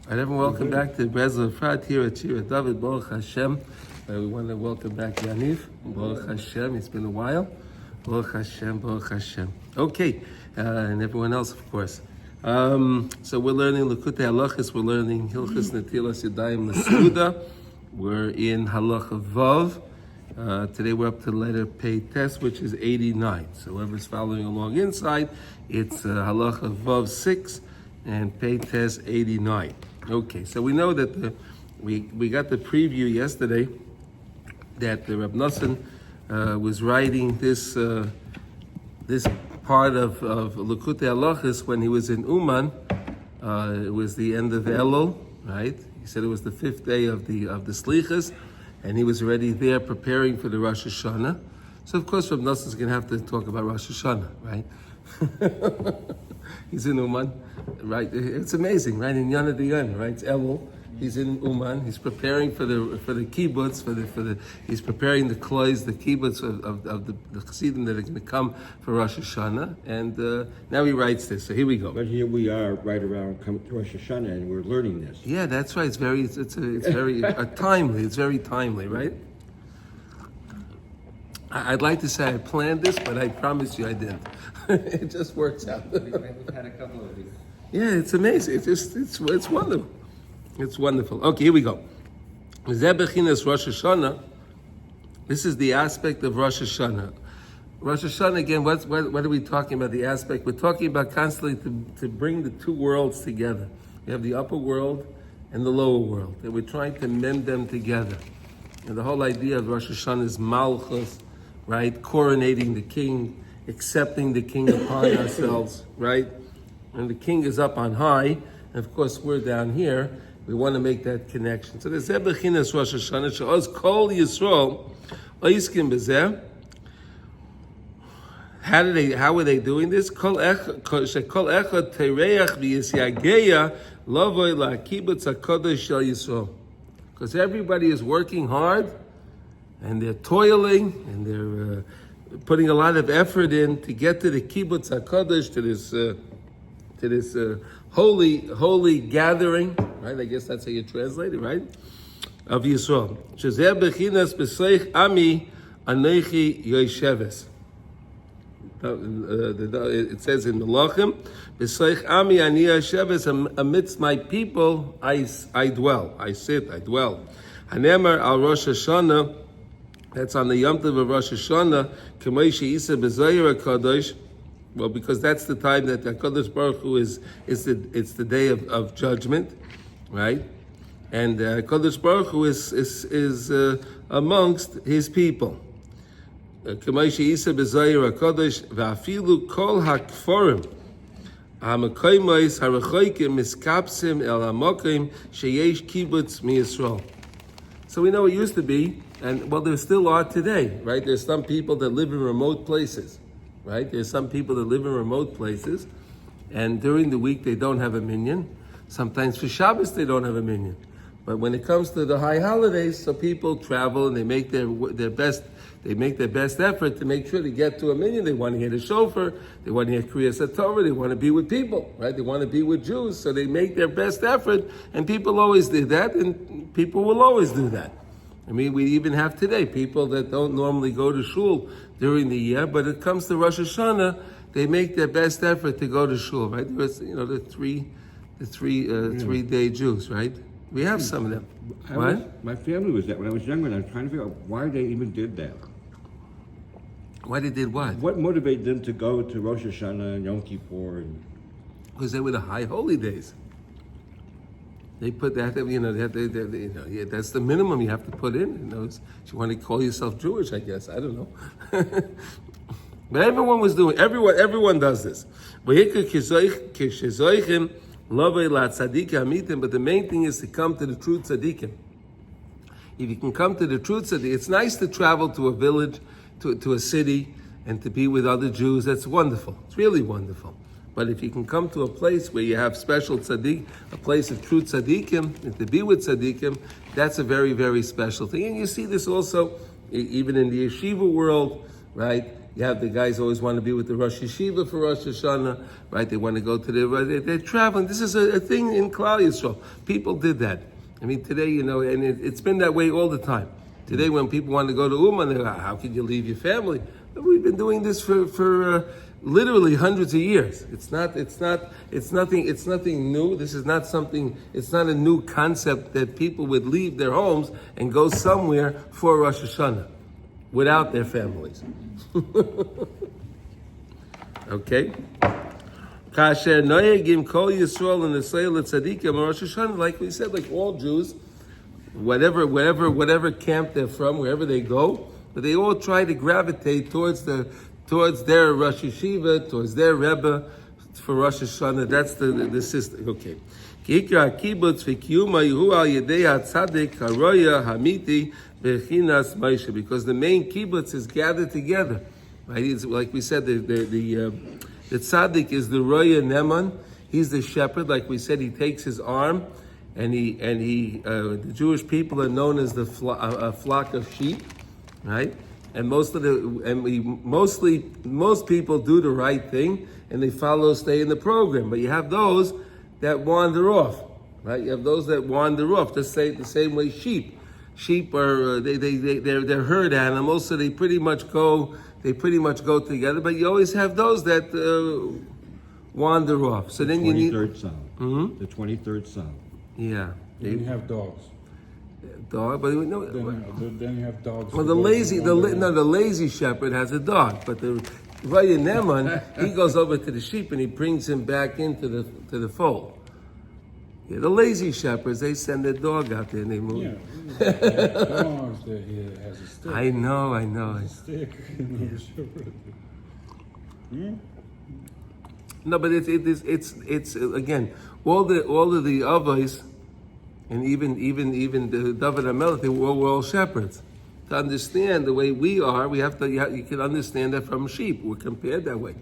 All right, everyone, welcome back to Breslov Efrat here at Shira David. Baruch Hashem. We want to welcome back Yaniv. Baruch Hashem. It's been a while. Baruch Hashem. Baruch Hashem. Okay, and everyone else, of course. So we're learning Likutey Halachos. We're learning Hilchos Netilas Yadayim L'Seuda. We're in Halacha Vav. Today we're up to letter Pei Tes, which is 89. So whoever's following along inside, it's Halacha Vav 6 and Pei Tes 89. Okay, so we know that we got the preview yesterday that the Rebbi Nachman was writing this part of Likutey Halachos when he was in Uman. It was the end of Elul, right? He said it was the 5th day of the Slichas, and he was already there preparing for the Rosh Hashanah. So of course Rebbi Nachman is going to have to talk about Rosh Hashanah, right? He's in Uman, right? It's amazing, right? In Yana Diyan, right? It's Elul. He's in Uman. He's preparing for the kibbutz. He's preparing the klois, the kibbutz of the chassidim that are going to come for Rosh Hashanah. And now he writes this. So here we go. But here we are, right around coming to Rosh Hashanah, and we're learning this. Yeah, that's right. It's very timely. It's very timely, right? I'd like to say I planned this, but I promise you I didn't. It just works out. We've had a couple of these. Yeah, it's amazing. It's wonderful. It's wonderful. Okay, here we go. Zeh bechinas Rosh Hashanah. This is the aspect of Rosh Hashanah. Rosh Hashanah, again, what are we talking about? The aspect we're talking about constantly to bring the two worlds together. We have the upper world and the lower world, and we're trying to mend them together. And the whole idea of Rosh Hashanah is Malchus, right? Coronating the king, accepting the king upon ourselves, right? And the king is up on high, and of course we're down here. We want to make that connection. So the Zeh bechinas Rosh Hashanah she'oz kol Yisrael oiskim b'zeh. How were they doing this? Kol echad tereach v'yisyageya lovoi la'kibbutz hakodesh shel Yisrael. Because everybody is working hard, and they're toiling, and they're putting a lot of effort in to get to the kibbutz hakodesh, to this holy gathering, right? I guess that's how you translate it, right? Of Yisrael. Shezeh bechinas b'seich ami anechi yosheves. It says in Melachim, b'seich ami ani yosheves, amidst my people I dwell. I sit, I dwell. Hanemer al Rosh Hashanah, that's on the Yom Tov of Rosh Hashanah, k'may she'isa b'zayir HaKadosh. Well, because that's the time that the HaKadosh Baruch Hu it's the day of judgment, right? And HaKadosh Baruch Hu is amongst His people. K'may she'isa b'zayir HaKadosh v'afilu kol ha'kforim ha'makoymos ha'rechoykim miskapsim el ha'mokim sheyesh kibbutz miYisrael. So we know it used to be, and well, there still are today, right? There's some people that live in remote places. Right? There's some people that live in remote places, and during the week they don't have a minyan. Sometimes for Shabbos they don't have a minyan. But when it comes to the high holidays, so people travel and they make their best effort to make sure to get to a minyan. They want to hear the shofar, they want to hear Kriyas HaTorah, they want to be with people, right? They want to be with Jews, so they make their best effort, and people always did that, and people will always do that. I mean, we even have today people that don't normally go to shul during the year, but it comes to Rosh Hashanah, they make their best effort to go to shul, right? There's, the three-day Jews, right? We have some of them. My family was that when I was younger, and I was trying to figure out why they even did that. Why they did what? What motivated them to go to Rosh Hashanah and Yom Kippur? Because they were the high holy days. They put that, that's the minimum you have to put in. If you want to call yourself Jewish, I guess. I don't know. But everyone does this. But the main thing is to come to the true tzaddikim. If you can come to the true tzaddik, it's nice to travel to a village, to a city, and to be with other Jews. That's wonderful. It's really wonderful. But if you can come to a place where you have special tzaddik, a place of true tzaddikim, and to be with tzaddikim, that's a very, very special thing. And you see this also even in the yeshiva world, right? You have the guys always want to be with the Rosh Yeshiva for Rosh Hashanah, right? They want to go to they're traveling. This is a thing in Klal Yisrael. People did that. I mean, today, and it's been that way all the time. Today, when people want to go to Uman, they're like, how can you leave your family? But we've been doing this for literally hundreds of years. It's nothing new. This is not something. It's not a new concept that people would leave their homes and go somewhere for Rosh Hashanah without their families. Okay. Kasher noyegim kol Yisrael in the Seil Tzaddikim Rosh Hashanah, like we said, like all Jews, whatever camp they're from, wherever they go, but they all try to gravitate towards their Rosh Yeshiva, towards their Rebbe for Rosh Hashanah. That's the system. Okay. Kikra kibbutz v'kiyuma yuhu al yedei Tzaddik haroya hamiti bechinas Moshe, because the main kibbutz is gathered together. Right? It's, like we said, the tzaddik is the roya neman. He's the shepherd. Like we said, he takes his arm, and the Jewish people are known as a flock of sheep, right? And most people do the right thing, and they stay in the program. But you have those that wander off, right? You have those that wander off. Just say the same way sheep are they're herd animals, so they pretty much go together. But you always have those that wander off. So then you need 23rd Psalm. The 23rd Psalm. Yeah. Then you have dogs. Dog, but no. Then you have dogs. Well, the lazy shepherd has a dog, but the Raya Neman, he goes over to the sheep and he brings him back into the fold. Yeah, the lazy shepherds, they send their dog out there and they move. Yeah, dogs that he has a stick. I know. A stick. No, but it's again all of the Avos, and even the David HaMelech, they were all shepherds. To understand the way we are, you can understand that from sheep. We're compared that way.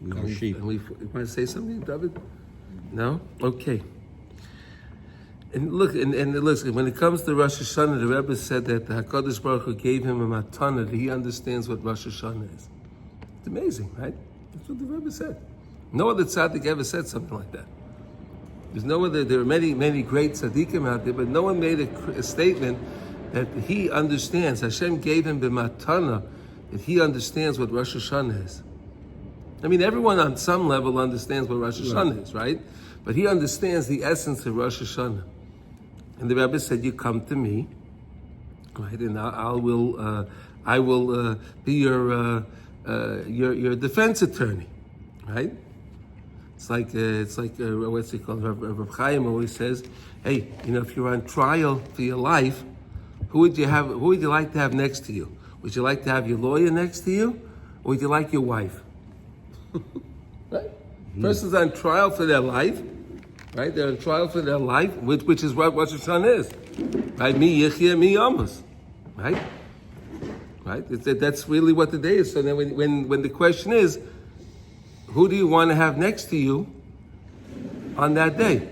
We are sheep. You want to say something, David? No? Okay. And look, and listen, when it comes to Rosh Hashanah, the Rebbe said that the HaKadosh Baruch Hu gave him a matana, that he understands what Rosh Hashanah is. It's amazing, right? That's what the Rebbe said. No other tzaddik ever said something like that. There's no other, there are many great tzaddikim out there, but no one made a statement that he understands. Hashem gave him the matana, that he understands what Rosh Hashanah is. I mean, everyone on some level understands what Rosh Hashanah is, right? But he understands the essence of Rosh Hashanah. And the Rebbe said, "You come to me, right? And I will be your defense attorney, right? It's like what's it called? Rabbi Chaim always says, "Hey, if you're on trial for your life, who would you like to have next to you? Would you like to have your lawyer next to you, or would you like your wife?" Right? Person's on trial for their life, right? They're on trial for their life, which is what Rosh Hashanah is, right? Mi yichya, mi yamas, right? Right? That's really what the day is. So then, when the question is, who do you want to have next to you on that day?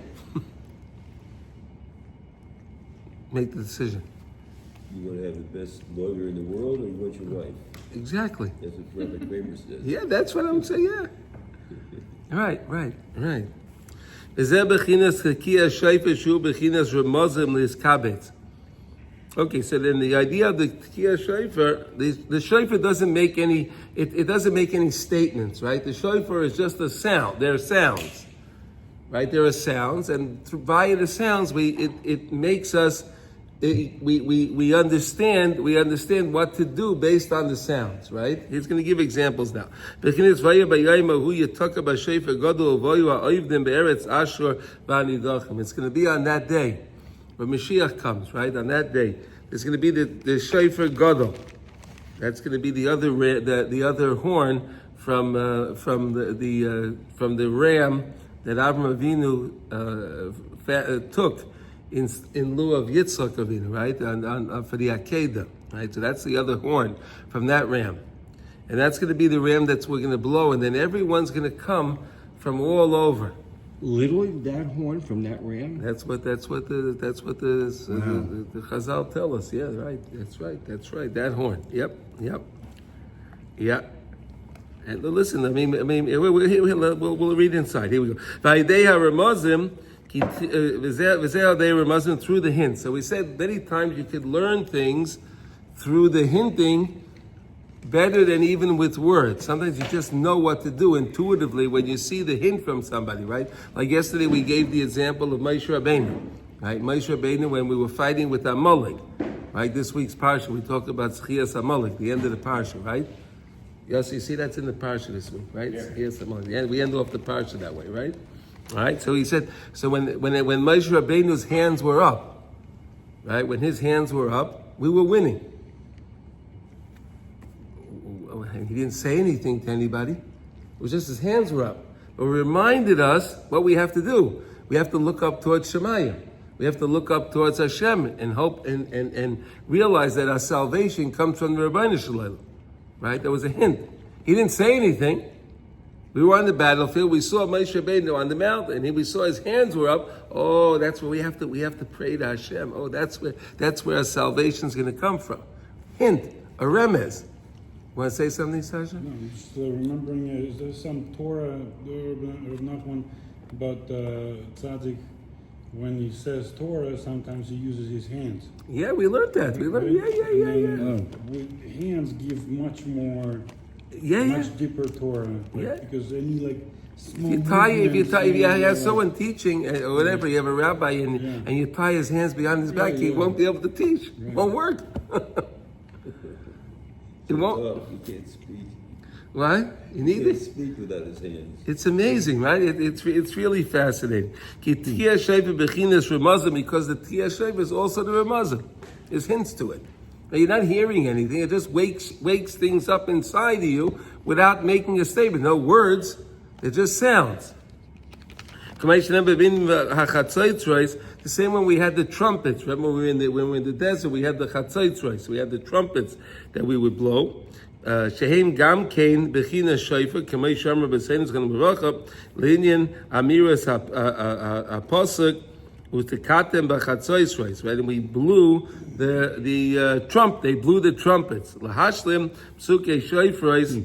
Make the decision. You want to have the best lawyer in the world, or you want your wife? Exactly. That's what Rabbi Kramer says. Yeah, that's what I'm saying. Yeah. Right. Okay, so then the idea of the Tekiah Shofar, the Shofar doesn't make any. It doesn't make any statements, right? The Shofar is just a sound. There are sounds, right? There are sounds, and via the sounds, it makes us. We understand what to do based on the sounds, right? He's going to give examples now. It's going to be on that day when Mashiach comes, right? On that day, there's going to be the shofar gadol. That's going to be the other horn from the ram that Avraham Avinu took in lieu of Yitzchak Avinu, right? For the Akedah, right? So that's the other horn from that ram, and that's going to be the ram we're going to blow, and then everyone's going to come from all over. Literally, that horn from that ram. That's what the Chazal tell us. Yeah, right. That's right. That horn. Yep. Yeah. And listen, we'll read inside. Here we go. V'aydeha Ramazim, through the hint. So we said many times you could learn things through the hinting better than even with words. Sometimes you just know what to do intuitively when you see the hint from somebody, right? Like yesterday we gave the example of Moshe Rabbeinu, right? Moshe Rabbeinu when we were fighting with Amalek, right? This week's parsha we talked about Zchias Amalek, the end of the parsha, right? Yes, you see that's in the parsha this week, right? Yeah. Zchias Amalek. Yeah, we end off the parsha that way, right? All right. So he said. So when Moshe Rabbeinu's hands were up, right? When his hands were up, we were winning. He didn't say anything to anybody. It was just his hands were up. But it reminded us what we have to do. We have to look up towards Shemayim. We have to look up towards Hashem and hope and realize that our salvation comes from the Rebbi Nachman. Right? There was a hint. He didn't say anything. We were on the battlefield. We saw Moshe Rabbeinu on the mountain, and we saw his hands were up. Oh, that's where we have to pray to Hashem. Oh, that's where our salvation is going to come from. Hint, a remez. Want to say something, Sasha? No, I'm just remembering, is there some Torah, Rebbi Nachman, about Tzaddik, when he says Torah, sometimes he uses his hands. Yeah, we learned that. We learned, Hands give much more, much deeper Torah. Because any small if you have someone teaching or whatever, you have a rabbi and you tie his hands behind his back, he won't be able to teach. It won't work. It won't. He can't speak. What? You need it? Speak without his hands. It's amazing, right? It's really fascinating. Because the Tiyah Sheva is also the Ramazim. There's hints to it. Now, you're not hearing anything. It just wakes things up inside of you without making a statement. No words. They're just sounds. The same when we had the trumpets. Remember when we were in the desert, we had the chatzaitzros. We had the trumpets that we would blow. Shehem gam kein bechina shofar k'may shamar b'seinu zgan b'racha l'inyan amiras ha'posuk u'tekatem b'chatzaitzros. Right, and we blew the trump. They blew the trumpets. Lahashlim psukei shofros,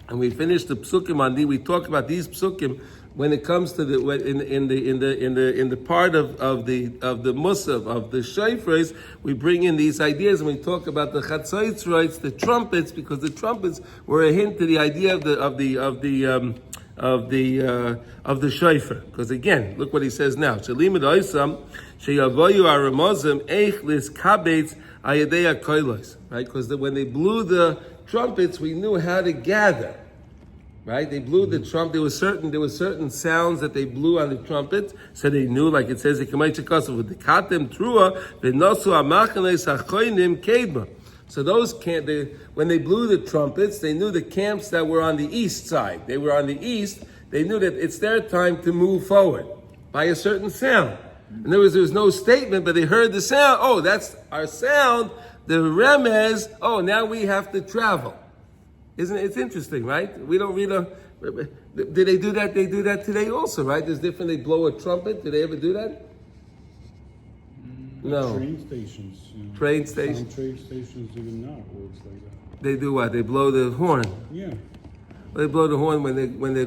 and we finished the psukim on the. We talked about these psukim. When it comes to the in the part of the musaf of the shofars, we bring in these ideas and we talk about the chatzaitzros, the trumpets, because the trumpets were a hint to the idea of the shofar. Because again, look what he says now. Shalimud oisam sheyavoyu aramozim eich liskabetz ayadei koilos. Right, because when they blew the trumpets, we knew how to gather. Right? They blew the trumpet. There were certain sounds that they blew on the trumpet, so they knew, like it says, with the katem trua, v'nosu amachanes hachoinim kedma. So those when they blew the trumpets, they knew the camps that were on the east side. They were on the east. They knew that it's their time to move forward by a certain sound. And there was no statement, but they heard the sound. Oh, that's our sound. The remez. Oh, now we have to travel. Isn't it? It's interesting, right? We don't read did they do that? They do that today also, right? There's different, they blow a trumpet. Did they ever do that? No. Train stations. Train stations. Some train stations even now works like that. They do what? They blow the horn. Yeah. They blow the horn when they blow.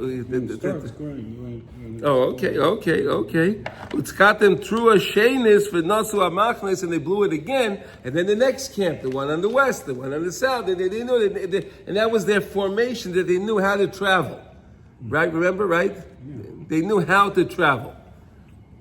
It starts going. Oh, okay. Utzkatem trua shenis v'nasu amachnes, and they blew it again, and then the next camp, the one on the west, the one on the south, they knew, and that was their formation, that they knew how to travel. Right? Remember, right? Yeah. They knew how to travel.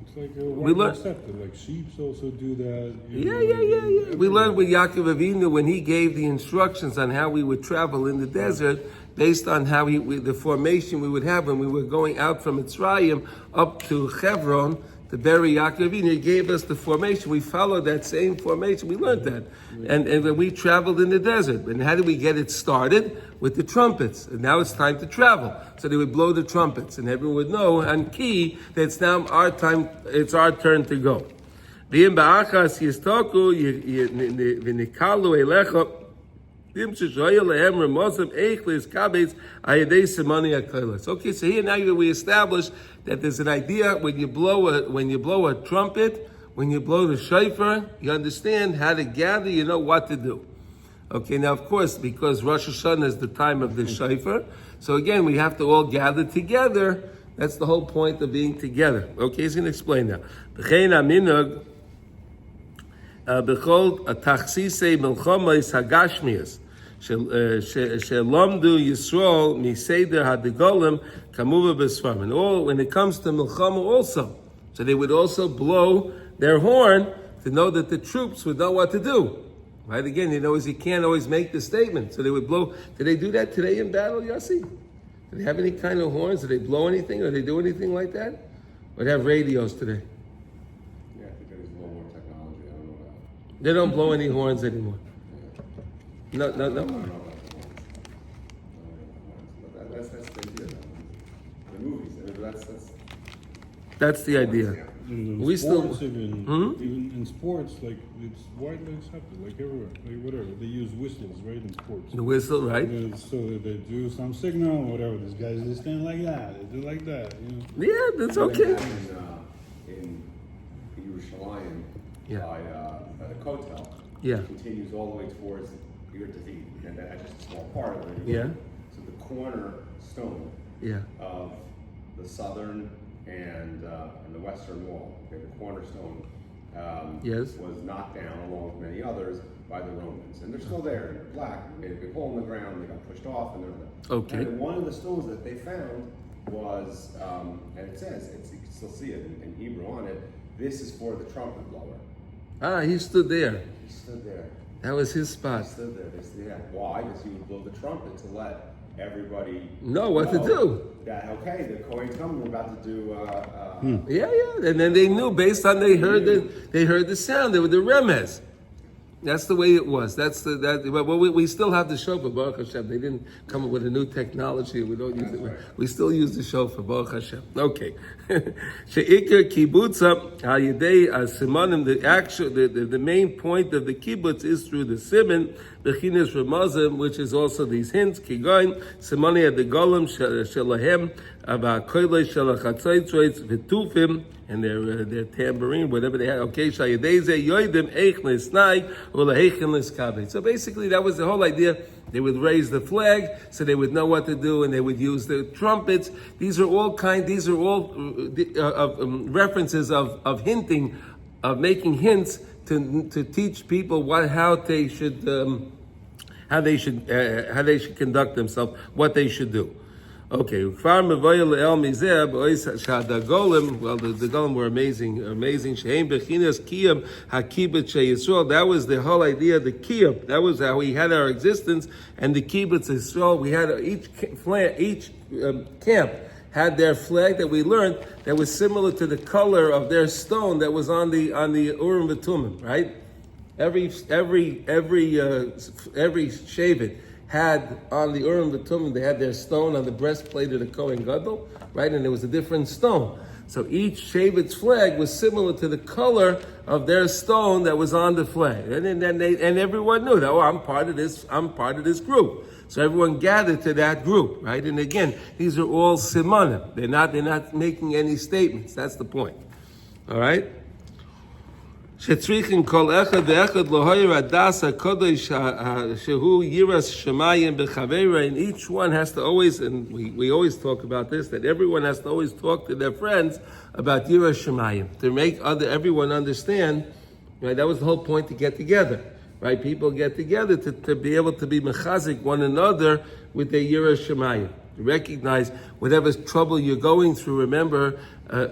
It's like we accepted. Like sheep also do that. Yeah. We learned with Yaakov Avinu when he gave the instructions on how we would travel in the desert, based on how the formation we would have when we were going out from Mitzrayim up to Hebron to bury Yaakov Avinu. He gave us the formation. We followed that same formation. We learned that. And when we traveled in the desert. And how did we get it started? With the trumpets. And now it's time to travel. So they would blow the trumpets. And everyone would know on key that it's now our time, it's our turn to go. Okay, so here now we established that there's an idea when you blow a trumpet, when you blow the shofar, you understand how to gather, you know what to do. Okay, now of course, because Rosh Hashanah is the time of the shofar, so again, we have to all gather together. That's the whole point of being together. Okay, he's going to explain now. B'chein aminog b'chol tachsisei milchomos hagashmias shelomdu Yisrael miseder hadegolim kamuva b'sfarim. And all when it comes to milchama also, so they would also blow their horn to know that the troops would know what to do. Right? Again, you can't always make the statement. So they would blow. Did they do that today in battle, Yossi? Do they have any kind of horns? Do they blow anything? Or do they do anything like that? Or they have radios today? Yeah, I think there's a little more technology. I don't know about. They don't blow any horns anymore. No. I don't know about the horns. But that's the idea. The movies. I mean, That's the idea. In We sports, still- even in sports, like it's widely accepted, like everywhere, like whatever. They use whistles, right, in sports. The whistle, right? So they do some signal, whatever. These guys just stand like that. They do like that, you know. Yeah, that's okay. In Yerushalayim, Yeah. by the Kotel, Yeah. it continues all the way towards Yer David, and that's just a small part of it. Yeah. So the cornerstone Yeah. of the southern and the western wall, okay, the cornerstone, Yes. was knocked down along with many others by the Romans, and they're still there. And they're black. They made a big hole in the ground. They got pushed off, and they're Okay. And one of the stones that they found was, and it says, you can still see it in Hebrew on it. This is for the trumpet blower. Ah, he stood there. He stood there. That was his He spot. stood there. They said, yeah. Why? Because he would blow the trumpet to let everybody Know what to do. That okay, the Kohen's coming. We're about to do. Yeah. And then they knew based on they heard the sound. They were the remez. That's the way it was. But we still have the shofar, Baruch Hashem. They didn't come up with a new technology. We don't use it. right. We still use the shofar, Baruch Hashem. Okay. She'ikar kibbutza al yedei simanim. The main point of the kibbutz is through the siman, bechinas ramazim, which is also these hints. Kigoin simani ad the golem shelahem about koilei shelachatzaitzroitz v'tufim. And their tambourine, whatever they had. Okay, so basically that was the whole idea. They would raise the flag, so they would know what to do, and they would use the trumpets. These are all references of hinting, of making hints to teach people how they should conduct themselves, what they should do. Okay, well, the Golim were amazing. That was the whole idea, the kiyub. That was how we had our existence, and the kibbutz Yisrael. We had each camp had their flag that we learned that was similar to the color of their stone that was on the Urim V'Tumim, right? Every Shevet had on the Urim V'Tumim, they had their stone on the breastplate of the Kohen Gadol, right? And it was a different stone. So each Shevet's flag was similar to the color of their stone that was on the flag. And everyone knew that, I'm part of this group. So everyone gathered to that group, right? And again, these are all simanim. They're not making any statements. That's the point. All right? Shetzrichen kol echad ve'echad lohoyer adas hakodesh shehu yiras shemayim b'chaveira, and each one has to always, and we always talk about this, that everyone has to always talk to their friends about yiras shemayim, to make everyone understand, right? That was the whole point, to get together, right? People get together to be able to be mechazik one another with their yiras shemayim. Recognize whatever trouble you're going through. Remember, you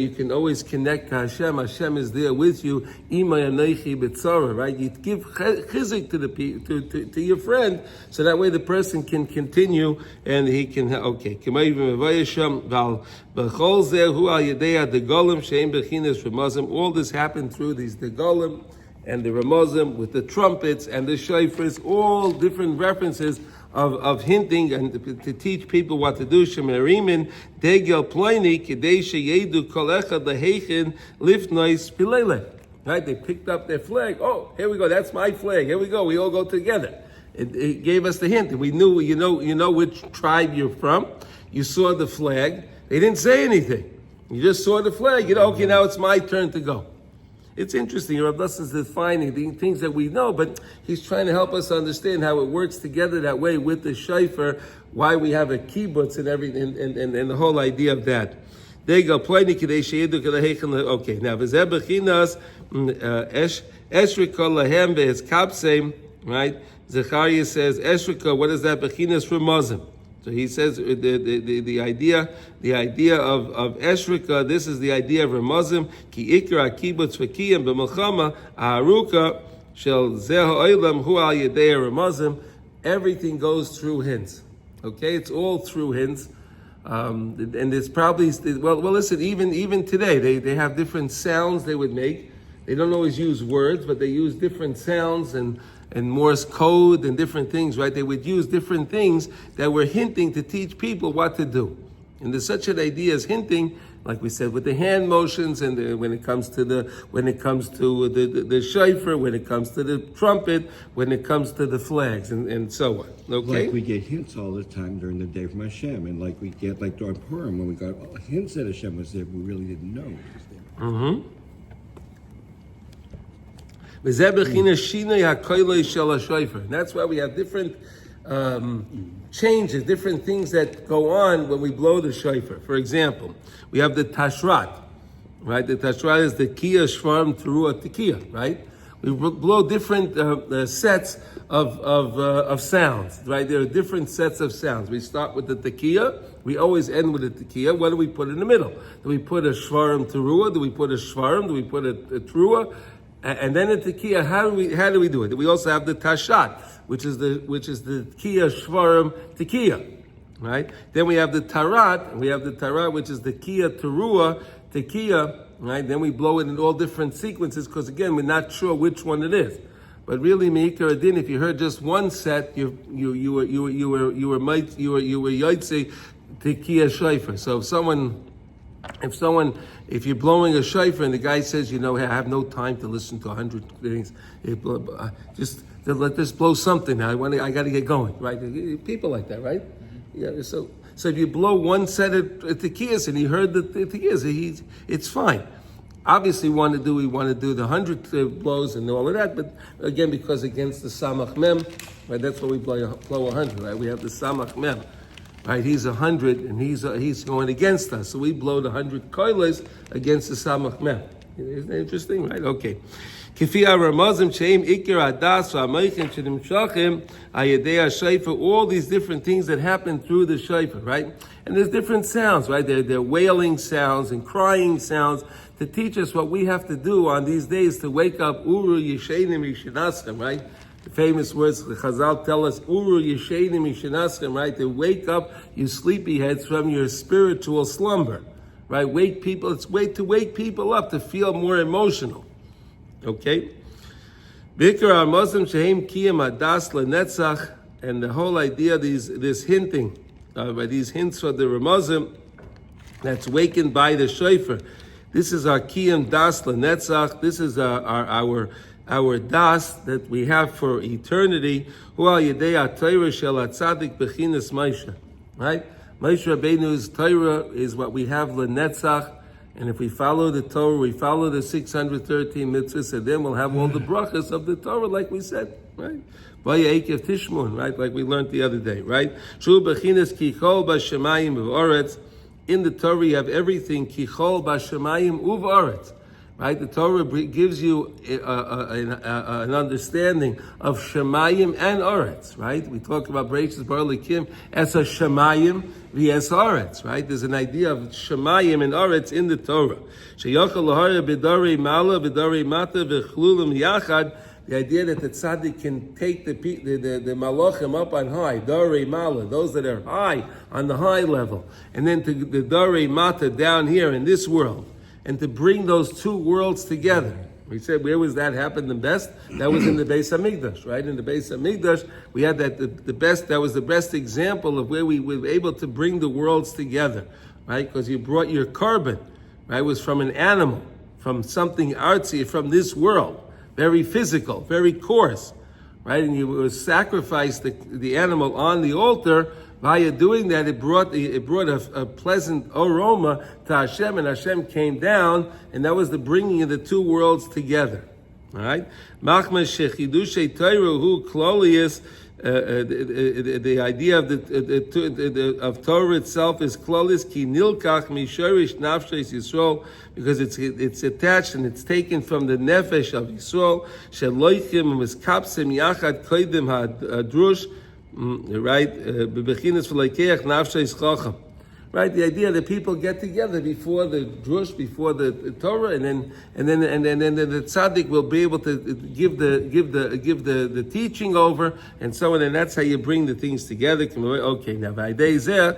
can always connect to Hashem. Hashem is there with you. Right? You give chizik to your friend, so that way the person can continue and he can. Okay. All this happened through these the golem and the ramazim with the trumpets and the shofars, all different references of hinting and to teach people what to do. Shemerimin degel ploini kedei sheyedu kol echad leheichen lifnois pilele. Right? They picked up their flag. Oh, here we go. That's my flag. Here we go. We all go together. It gave us the hint. We knew. You know which tribe you're from. You saw the flag. They didn't say anything. You just saw the flag. Okay, now it's my turn to go. It's interesting. Rav Nosson is defining the things that we know, but he's trying to help us understand how it works together that way with the shofar, why we have a kibbutz and everything, and the whole idea of that. There you go. Okay, now v'zeh bechinas eshrika lahem ve'ez kapseim, right? Zechariah says eshrika. What is that? Bechinas remazim. So he says the idea of eshrika. This is the idea of remazim. Ki ikra kibbutz v'kiyam b'melchama aharuka shel zeh ha'olam hu al yedei remazim. Everything goes through hints. Okay, it's all through hints. And it's probably, well, listen, even today, they have different sounds they would make. They don't always use words, but they use different sounds and Morse code and different things, right? They would use different things that were hinting to teach people what to do. And there's such an idea as hinting, like we said, with the hand motions, and when it comes to the shofar, when it comes to the trumpet, when it comes to the flags, and so on. Okay. Like we get hints all the time during the day from Hashem, and like we get like during Purim when we got hints that Hashem was there, we really didn't know it was there. Mm-hmm. And that's why we have different changes, different things that go on when we blow the shofar. For example, we have the tashrat, right? The tashrat is the kiyah, shvarm, teruah, tekiah, right? We blow different sets of sounds, right? There are different sets of sounds. We start with the tekiah. We always end with the tekiah. What do we put in the middle? Do we put a shvarm, teruah? Do we put a shvarm? Do we put a teruah? And then the tekiah, how do we do it? We also have the tashat, which is the kiyah shvarim tekiah, right? Then we have the tarat, which is the kiyah teruah tekiah, right? Then we blow it in all different sequences because again we're not sure which one it is. But really, meikar adin, if you heard just one set, you were yaitse tekiah shofar. So if you're blowing a shofar and the guy says, I have no time to listen to 100 things, just let this blow something. I got to get going, right? People like that, right? Yeah. So if you blow one set of tekiyas and he heard the tekiyas, it's fine. Obviously, we want to do the 100 blows and all of that, but again, because against the samach mem, right? That's why we blow 100, right? We have the samach mem. Right, he's 100 and he's going against us. So we blow the 100 koiles against the samach mem. Isn't that interesting, right? Okay. All these different things that happen through the shofar, right? And there's different sounds, right? They're wailing sounds and crying sounds to teach us what we have to do on these days to wake up. Uru yeshenim yishenaschem, right? The famous words the Chazal tell us, Uru yeshenim yishenaschem, right? To wake up you sleepyheads from your spiritual slumber, right? Wake people. It's way to wake people up to feel more emotional. Okay. Bikar our Muslim shehem kiyam adas lenetzach, and the whole idea of this hinting, by these hints for the Ramazim, that's wakened by the shofar. This is our kiyam das lenetzach. This is our das that we have for eternity. Hu al yedei ha-Torah shel Tzaddik bechinas Moshe. Right? Moshe Rabbeinu's Torah is what we have lenetzach. And if we follow the Torah, we follow the 613 mitzvahs, and then we'll have all the brachas of the Torah, like we said, right? Vayikev Tishmun, right? Like we learned the other day, right? Shu bechinas kichol b'shemayim u'oretz. In the Torah, you have everything kichol b'shemayim u'oretz, right? The Torah gives you an understanding of shemayim and oretz, right? We talk about Breishis Bar Likim as a shemayim v'es oretz, right? There's an idea of shemayim and oretz in the Torah. Sheyochel lahara b'darei mala b'darei mata v'chlulim yachad. The idea that the tzaddik can take the malachim up on high, darei mala, those that are high on the high level, and then to the darei mata down here in this world, and to bring those two worlds together. We said, where was that happened the best? That was in the Beis Hamikdash, right? In the Beis Hamikdash, we had that that was the best example of where we were able to bring the worlds together, right? Because you brought your carbon, right? It was from an animal, from something artsy, from this world, very physical, very coarse, right? And you sacrificed the animal on the altar, By doing that, it brought a pleasant aroma to Hashem, and Hashem came down, and that was the bringing of the two worlds together. All right, Machmas shechidushay Torah hu klolius. The idea of Torah itself is klolis ki nilkach mishorish nafshes Yisrael, because it's attached and it's taken from the nefesh of Yisrael. Sheloichim miskapsim yachad koidim hadrush. Right, bebechinas v'leikeach nafshes chacham. Right, the idea that people get together before the drush, before the Torah, and then the tzaddik will be able to give the teaching over, and so on, and that's how you bring the things together. Okay, now by days there,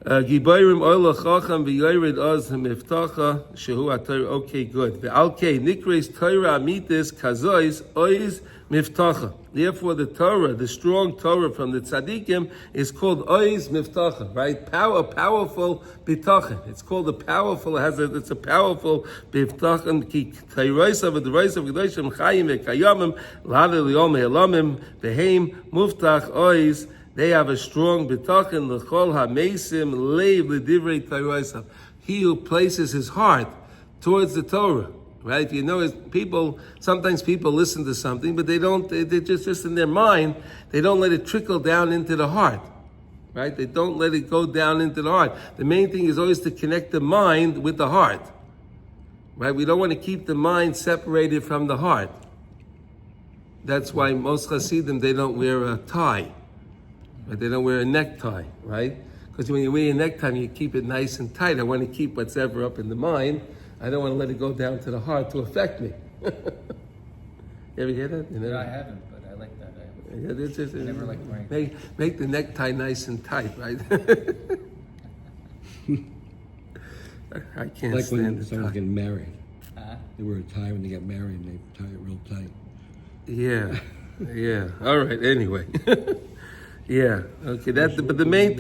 gibayrim oil chacham v'yored oz hamiftacha shehu aTorah. Okay, good. Okay, nikres Torah amitis kazois ois miftacha. Therefore, the Torah, the strong Torah from the tzaddikim, is called ois miftacha, right? Powerful bitachon. It's called a powerful. It's a powerful bitachon. Ki tayroisa v'deroisa v'gedoshim chayim v'kayamim l'hadar li'ol me'elamim v'heim muftach ois. They have a strong bitachon l'chol ha'meisim leiv l'divrei tayroisa. He who places his heart towards the Torah. Right? You know, sometimes people listen to something, but they're just in their mind, they don't let it trickle down into the heart. Right? They don't let it go down into the heart. The main thing is always to connect the mind with the heart. Right? We don't want to keep the mind separated from the heart. That's why most Hasidim, they don't wear a tie. Right? They don't wear a necktie, right? Because when you wear a necktie, you keep it nice and tight. I want to keep what's ever up in the mind. I don't want to let it go down to the heart to affect me. You ever hear that? No, I haven't, but I like that. I never liked wearing. Make the necktie nice and tight, right? I can't Like stand when the someone's tie. getting married. Uh-huh. They wear a tie when they get married, and they tie it real tight. Yeah. All right. Anyway. Yeah. Okay. But the main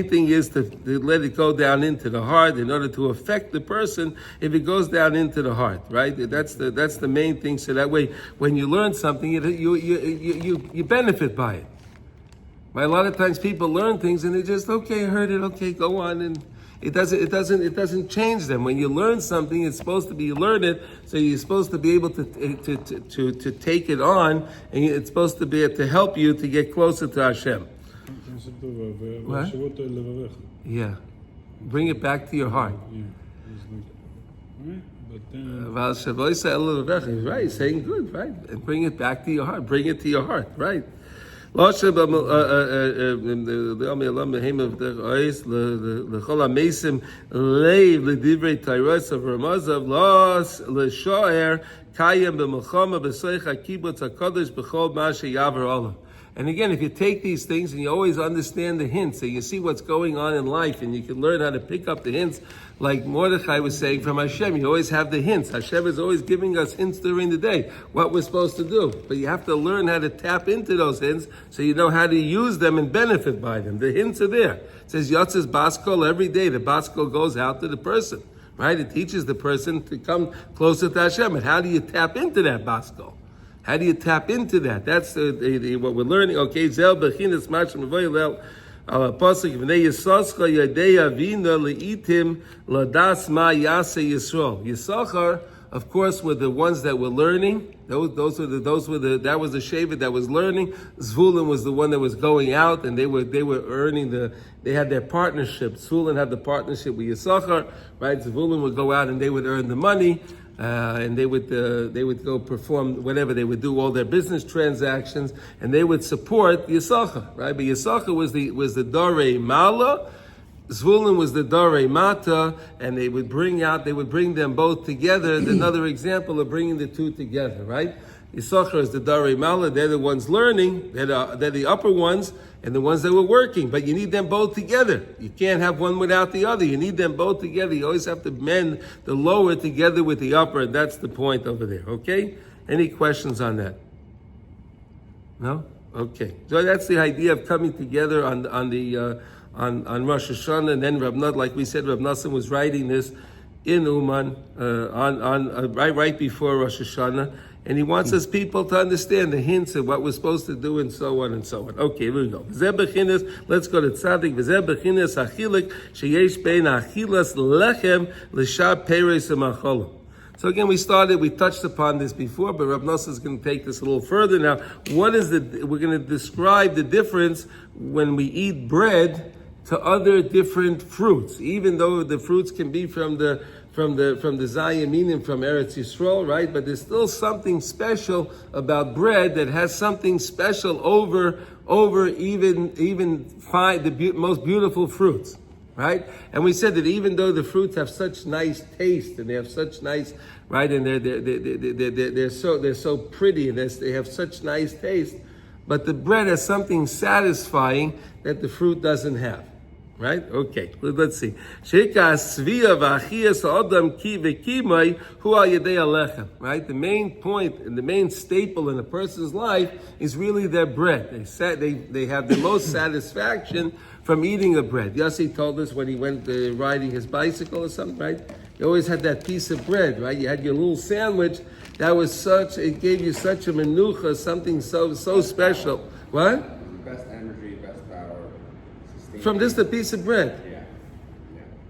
thing is to let it go down into the heart in order to affect the person. If it goes down into the heart, right? That's the main thing. So that way, when you learn something, you benefit by it. Right? A lot of times people learn things and they just I heard it. Okay, go on, and it doesn't change them. When you learn something, it's supposed to be you learn it, so you're supposed to be able to take it on, and it's supposed to be to help you to get closer to Hashem. What? Yeah, bring it back to your heart. Yeah, but then He's right. He's saying good, right? And bring it back to your heart. Bring it to your heart, right? And again, if you take these things and you always understand the hints, and you see what's going on in life, and you can learn how to pick up the hints, like Mordechai was saying from Hashem, you always have the hints. Hashem is always giving us hints during the day, what we're supposed to do. But you have to learn how to tap into those hints so you know how to use them and benefit by them. The hints are there. It says Yotzes Baskol every day. The Baskol goes out to the person, right? It teaches the person to come closer to Hashem. And how do you tap into that Baskol? How do you tap into that? That's what we're learning. Okay, Zel Bechinas Mashim Avoyel Pasuk V'nei Yisachar Yadei Avina Leitim Ladas Ma Yaseh Yisrael. Yisachar, of course, were the ones that were learning. That was the shevet that was learning. Zvulun was the one that was going out, and they were earning they had their partnership. Zvulun had the partnership with Yisachar, right? Zvulun would go out and they would earn the money. And they would go perform whatever they would do, all their business transactions, and they would support Yisachar, right? But Yisachar was the Dorei Mala, Zvulun was the Dorei Mata, and they would bring them both together. Another example of bringing the two together, right? Yisachar is the Dorei Mala, they're the ones learning, they're the upper ones, and the ones that were working, but you need them both together. You can't have one without the other. You need them both together. You always have to mend the lower together with the upper, and that's the point over there, okay? Any questions on that? No? Okay. So that's the idea of coming together on Rosh Hashanah, and then Reb Nachman, like we said, Reb Nachman was writing this in Uman right before Rosh Hashanah, And he wants us people to understand the hints of what we're supposed to do and so on and so on. Okay, here we go. Let's go to Tzaddik. V'zeh bechinas achilik sheyesh bein achilas lechem l'shar peres u'macholim. So again, we touched upon this before, but Rav Nosson is going to take this a little further now. We're going to describe the difference when we eat bread to other different fruits, even though the fruits can be from the Zayaminim, from Eretz Yisrael, right? But there's still something special about bread that has something special over even the most beautiful fruits, right? And we said that even though the fruits have such nice taste and they have such nice, right, and they're so pretty and they have such nice taste, but the bread has something satisfying that the fruit doesn't have. Right? Okay. Let's see. Right? The main point and the main staple in a person's life is really their bread. They have the most satisfaction from eating a bread. Yossi told us when he went riding his bicycle or something, right? You always had that piece of bread, right? You had your little sandwich. It gave you such a menucha, something so special. What? Best energy, best power. From just a piece of bread.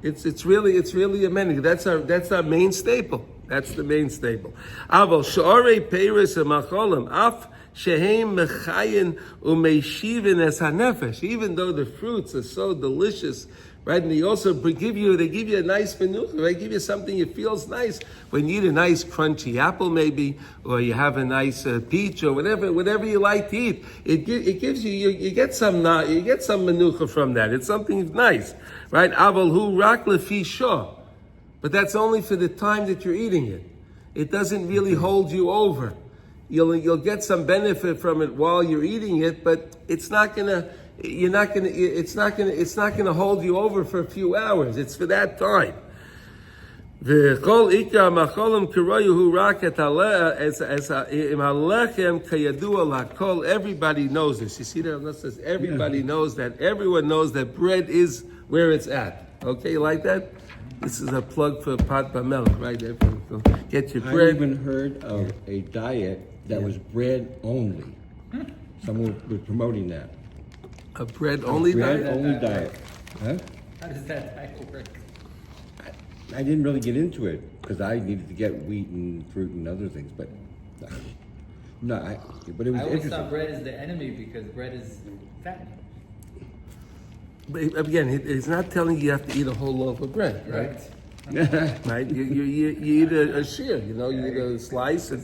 Yeah. It's really a menu. That's our main staple. That's the main staple. Aval shorei peiros u'macholim af shehem mechayin u'meishivin es hanefesh. Even though the fruits are so delicious, right? And they also give you a nice menucha. They give you something that feels nice when you eat a nice crunchy apple, maybe, or you have a nice peach or whatever you like to eat. It gives you get some menucha from that. It's something nice, right? Aval hu rak lefi shah. But that's only for the time that you're eating it. It doesn't really hold you over. You'll get some benefit from it while you're eating it, but it's not gonna hold you over for a few hours. It's for that time. Everybody knows this. You see that? It says everybody knows that. Everyone knows that bread is where it's at. Okay, you like that? This is a plug for pot milk, right? Get your bread. I even heard of a diet that was bread only. Someone was promoting that. A bread only diet? Bread only diet. Huh? How does that diet work? I didn't really get into it because I needed to get wheat and fruit and other things, but but it was I always interesting. thought bread is the enemy because bread is fattening. But again, it's not telling you have to eat a whole loaf of bread, right? Right? You eat a shear, you eat a slice, and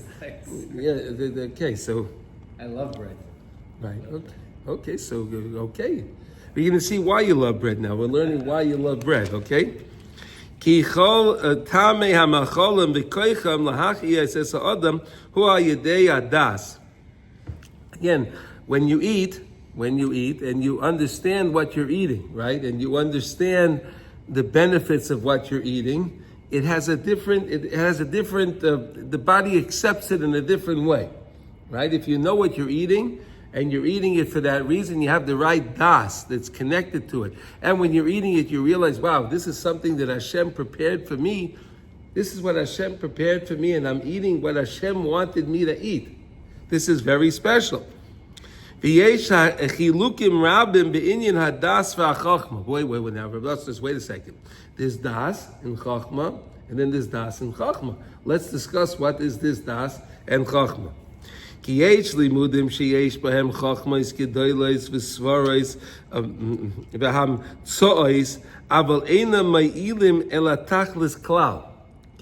okay. So I love bread. right, okay. So okay, we're going to see why you love bread now. We're learning why you love bread. Okay. Ki chol tamei hamacholim v'koicham lahachiyas es ha'adam hu ha'yedei adas. Again, when you eat and you understand what you're eating, right? And you understand the benefits of what you're eating, the body accepts it in a different way, right? If you know what you're eating and you're eating it for that reason, you have the right das that's connected to it. And when you're eating it, you realize, wow, this is something that Hashem prepared for me. This is what Hashem prepared for me, and I'm eating what Hashem wanted me to eat. This is very special. Wait now, let's wait a second. There's das in Chachma, and then there's das in Chachma. Let's discuss what is this das and Chachma. Okay,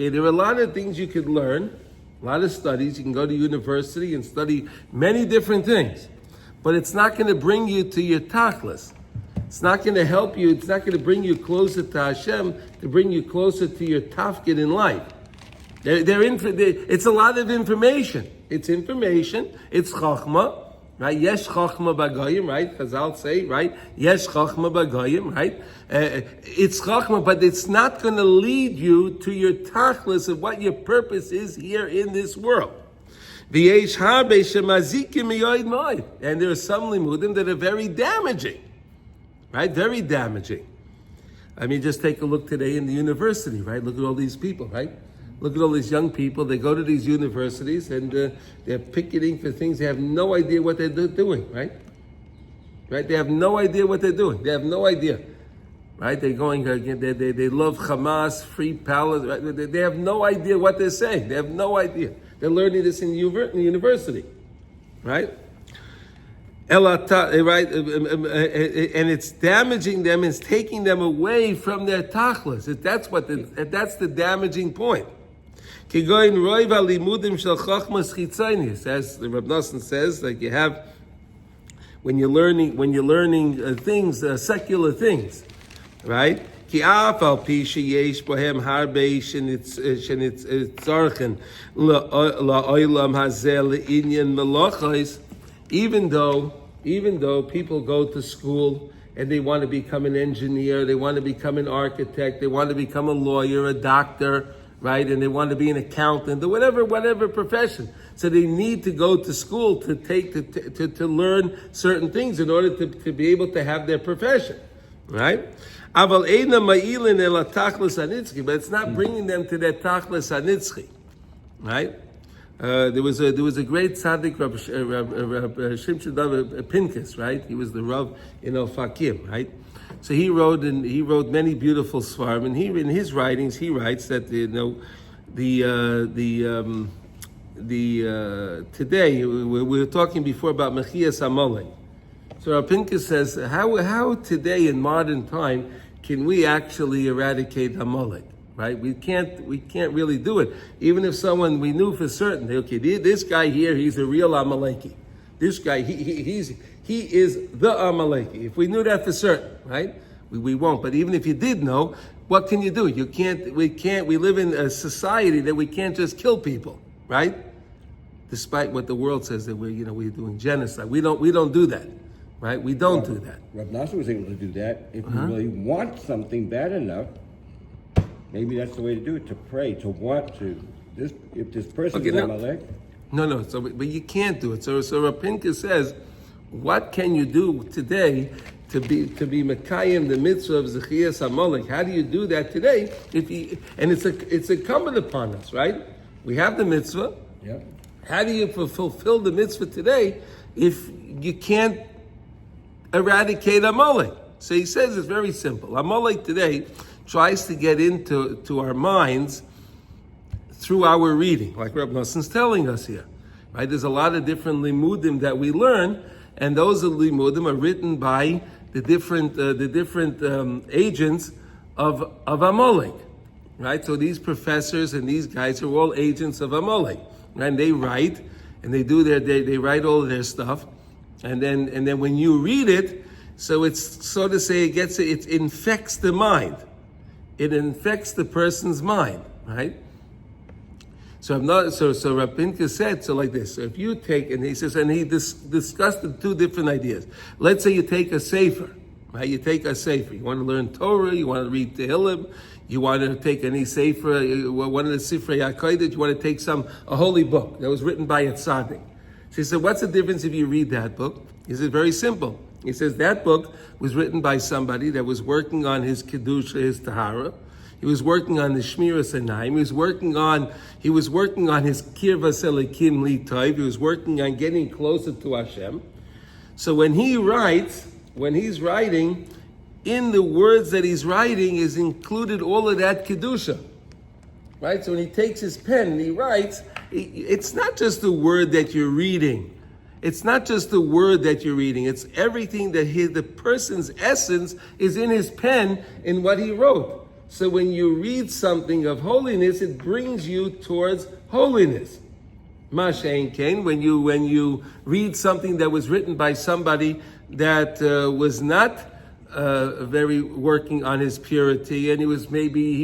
there are a lot of things you could learn, a lot of studies. You can go to university and study many different things. But it's not going to bring you to your tachlis. It's not going to help you. It's not going to bring you closer to Hashem, to bring you closer to your tafkid in life. It's a lot of information. It's information. It's chachma, right? Yesh chachma b'goyim, right? Chazal say, right? Yesh chachma b'goyim, right? It's chachma, but it's not going to lead you to your tachlis of what your purpose is here in this world. And there are some limudim that are very damaging, right? Very damaging. I mean, just take a look today in the university, right? Look at all these people, right? Look at all these young people. They go to these universities and they're picketing for things. They have no idea what they're doing, right? Right? They have no idea what they're doing. They have no idea. Right? They're going again. They love Hamas, free Palestine. Right? They have no idea what they're saying. They have no idea. They're learning this in university, right? Right? And it's damaging them. It's taking them away from their tachlis. That's the damaging point. As the Rebbi Nachman says, like you have when you're learning things, secular things, right? Even though people go to school and they want to become an engineer, they want to become an architect, they want to become a lawyer, a doctor, right? And they want to be an accountant or whatever profession. So they need to go to school to learn certain things in order to be able to have their profession, right? But it's not bringing them to their tachlis hanitzchi, right? There was a great tzaddik, Rav Shimshon David Pinkus, right? He was the Rav in Ofakim, right? So he wrote many beautiful svarim, and in his writings he writes that today we were talking before about Mechias Amalek. So Rav Pinkus says how today in modern time can we actually eradicate Amalek? Right? We can't really do it. Even if someone we knew for certain, okay, this guy here, he's a real Amaleki. This guy, he is the Amaleki. If we knew that for certain, right? We won't. But even if you did know, what can you do? We live in a society that we can't just kill people, right? Despite what the world says that we're doing genocide. We don't do that. Right? We don't do that. Rebbi Nachman was able to do that. If you really want something bad enough, maybe that's the way to do it, to pray, to want to. If this person is Amalek. No. So, but you can't do it. So Rav Pinkus says, what can you do today to be Mekayim, the mitzvah of Zechias Amalek? How do you do that today? It's incumbent upon us, right? We have the mitzvah. Yeah. How do you fulfill the mitzvah today if you can't eradicate Amalek? So he says it's very simple. Amalek today tries to get into our minds through our reading, like Rebbi Nachman's telling us here. Right? There's a lot of different limudim that we learn, and those limudim are written by the different agents of Amalek. Right? So these professors and these guys are all agents of Amalek. And they write, and they write all of their stuff, and then when you read it, so it's so to say it infects the mind. It infects the person's mind, right? So Rav Pinkus said, so like this. So if you take, and he says, and he discussed the two different ideas. Let's say you take a sefer, right? You take a sefer. You want to learn Torah, you want to read Tehillim, you want to take any sefer, one of the Sifrei HaKodesh, you want to take a holy book that was written by a Tzaddik. So he said, what's the difference if you read that book? He says, very simple. He says, that book was written by somebody that was working on his Kedusha, his Tahara. He was working on the Shmiras Einayim. He was working on his Kirvas Elikim Li Tov. He was working on getting closer to Hashem. So when he's writing, in the words that he's writing is included all of that Kedusha. Right? So when he takes his pen and he writes, it's not just the word that you're reading. It's not just the word that you're reading. It's everything that the person's essence is in his pen in what he wrote. So when you read something of holiness, it brings you towards holiness. Mashen Kain, when you read something that was written by somebody that was not very working on his purity, and he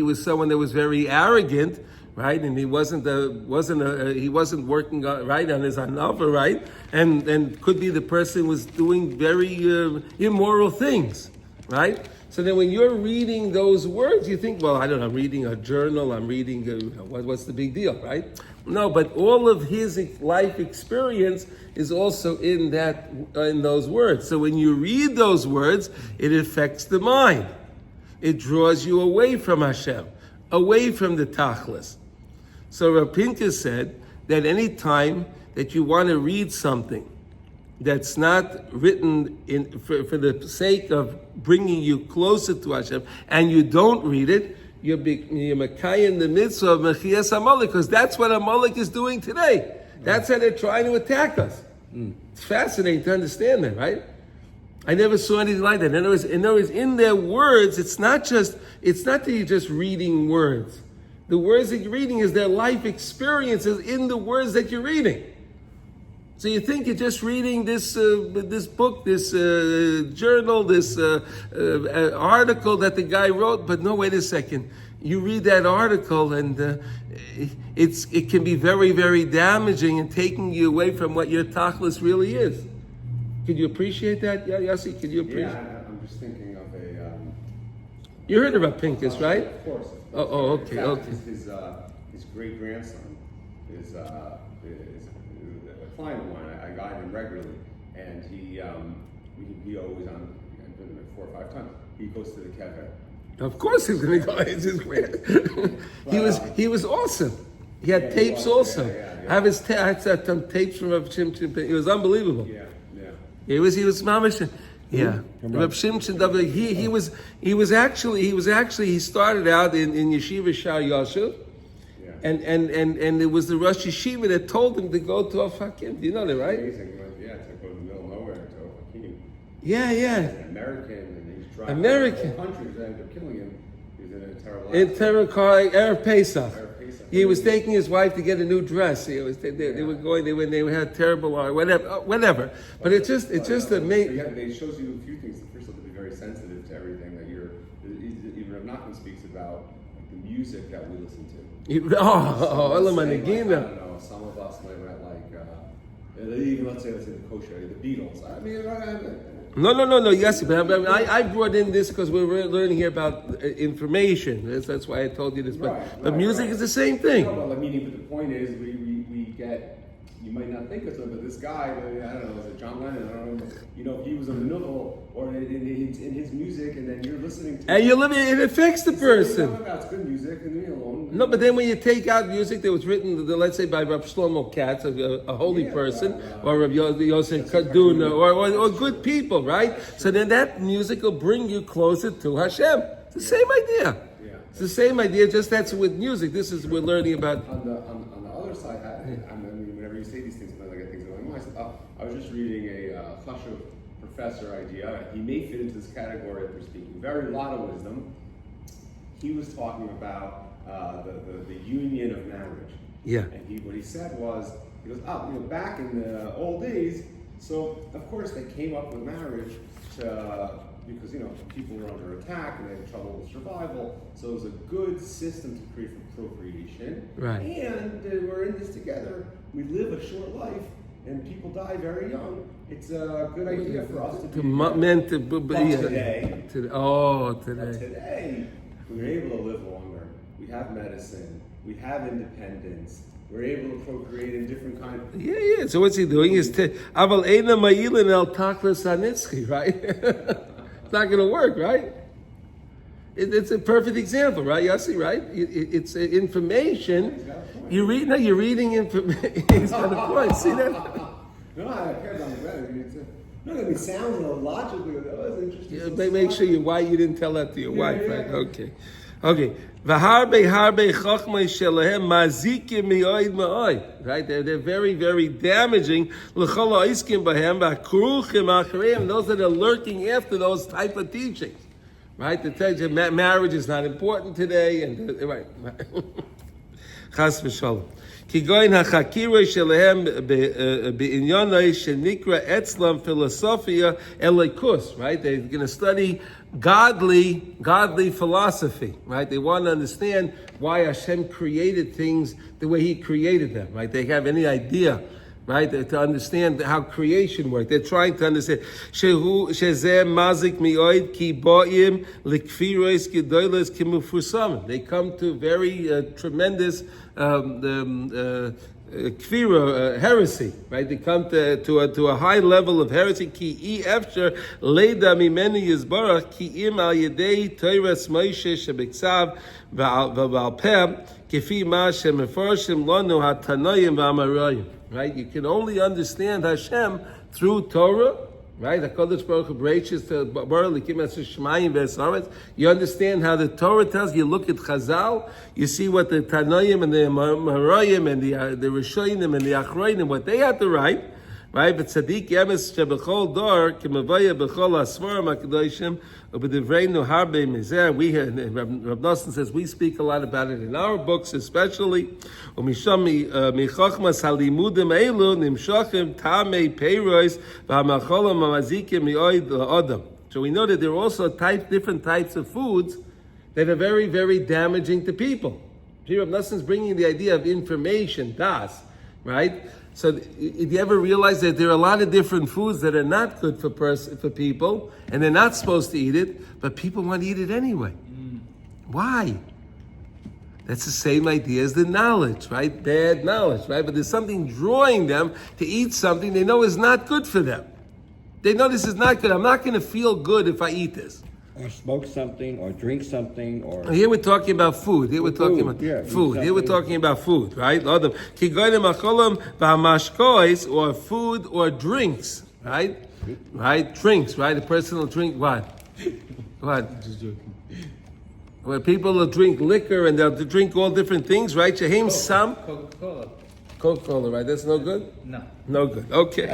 was someone that was very arrogant, right? And he wasn't working right on his anava, right? And could be the person was doing very immoral things, right? So then when you're reading those words, you think, well, I don't know, I'm reading a journal, I'm reading, what's the big deal, right? No, but all of his life experience is also in those words. So when you read those words, it affects the mind. It draws you away from Hashem, away from the Tachlis. So Rav Pinkus said that any time that you want to read something that's not written for the sake of bringing you closer to Hashem, and you don't read it, you're Mekayim the mitzvah of Mechias Amalek, because that's what Amalek is doing today. That's how they're trying to attack us. It's fascinating to understand that, right? I never saw anything like that. In other words, in their words, it's not that you're just reading words. The words that you're reading is their life experiences in the words that you're reading. So you think you're just reading this book, this journal, this article that the guy wrote, but no, wait a second. You read that article and it can be very, very damaging and taking you away from what your tachlis really is. Could you appreciate that, Yossi? Could you appreciate? Yeah, I'm just thinking of a. You heard about Pinkus, right? Of course. Oh, okay, In fact, okay. His great grandson is a client of mine. I guide him regularly, and he always on. I've been there 4 or 5 times. He goes to the kever. Of course he's going to go. It's his grand. He was awesome. He had tapes also. Yeah. I had some tapes from Rav Shimshon. It was unbelievable. Yeah. He was mamish. Yeah. Rav Shimshon David. He started out in Yeshiva Shar Yosef. Yeah. And it was the Rosh Yeshiva that told him to go to Ofakim. Do you know that, right? Amazing. Yeah, to go to the middle of nowhere to Ofakim. Yeah. He's an American, and he's driving American. the whole country. They ended up killing him. He was in a terrible In accident. Terakar, Erev Pesach. Pesach. He was taking his wife to get a new dress. They were going. They had terrible or whatever. But it's just amazing. It shows you a few things. First of all, to be very sensitive to everything that even Rebbi Nachman speaks about, like the music that we listen to. I don't know. Some of us might like even let's say the kosher, the Beatles. I mean, No. Yes, but I brought in this because we're learning here about information. That's why I told you this. But music is the same thing. No, but the point is, we get. You might not think of something, but this guy, I don't know, is it John Lennon? I don't know. You know, if he was a maneuver or in his music, and then you're listening to. And you're living, it affects the person. It's good music, and leave me alone. No, but then when you take out music that was written, let's say by Rav Shlomo Katz, a holy person, or Rav Yosef Kaduna, or good people, right? So then that music will bring you closer to Hashem. It's the same idea. Yeah. It's the same idea, just that's with music. This is we're learning about. On the other side, I mean, whenever you say these things, sometimes I get things in my mind. I was just reading a Chashuv professor idea. He may fit into this category that we're speaking. Very lot of wisdom. He was talking about the union of marriage. Yeah. And what he said was, he goes, back in the old days, so of course they came up with marriage because people were under attack and they had trouble with survival. So it was a good system to create for procreation. Right. And we're in this together. We live a short life, and people die very young. It's a good idea for us to be Meant to today. Today. We're able to live longer. We have medicine. We have independence. We're able to procreate in different kinds. Yeah. So what's he doing? Is Aval Eina Ma'ilin El Takla Sanitzchi, right? It's not going to work, right? It's a perfect example, right, Yossi? Right? It's information. You're reading information. He's got a point. See that? No, I care about the better. It sounds logically. That was interesting. Yeah, make sure you didn't tell that to your wife, right? Okay. V'harbe chachmei shelahem mazikim mi'oid ma'oid. Right? They're very, very damaging. L'chol ha'iskim bahem v'akruchim achareim. Those that are lurking after those type of teachings. Right? To tell you marriage is not important today, and right. Chas v'shalom. Ki goyin hachakiroi shelehem beinyanai shenikra etzlam philosophia elikus. Right? They're going to study godly philosophy. Right? They want to understand why Hashem created things the way He created them. Right? They have any idea. Right, to understand how creation works. They're trying to understand. Shehu shezeh mazik mioid ki boim likfiros gedolos kimufusam. They come to very tremendous kfira, heresy, right? They come to a high level of heresy. Ki efsher leida mimenu yizbarach ki im al yedei toiras Moshe shebiksav v'al peh kifi ma shemefarshim lanu hatanoyim v'amarayim. Right? You can only understand Hashem through Torah. Right? HaKadosh Baruch Hu breaches to Bar Likim Asher Shmayim V'Esaretz. You understand how the Torah tells you. Look at Chazal. You see what the Tanoim and the Marayim and the Rishonim and the Achroinim, what they had to write. Right? But Tzaddik Yemes Shebechol Dor Kimavaya Bechol Asvarim HaKadoshim Ubedivreinu Harbe Mizeh. We hear, Rav Nosson says, we speak a lot about it in our books, especially. Umisham michachmas halimudim elu nimshachim tamei peiros v'hamacholam hamazikim mioid la'odam. So we know that there are also different types of foods that are very, very damaging to people. Rav Nosson is bringing the idea of information, das, right? So, do you ever realize that there are a lot of different foods that are not good for people, and they're not supposed to eat it, but people want to eat it anyway? Why? That's the same idea as the knowledge, right? Bad knowledge, right? But there's something drawing them to eat something they know is not good for them. They know this is not good. I'm not going to feel good if I eat this. Or smoke something, or drink something, or... Here we're talking about food. Here we're talking about food. Here we're talking about food, right? Or food or drinks, right? Right? Drinks, right? A person will drink what? What? Just joking. Where people will drink liquor and they'll drink all different things, right? Shaheim Sam? Coca-Cola. Coca-Cola, right? That's no good? No. No good. Okay.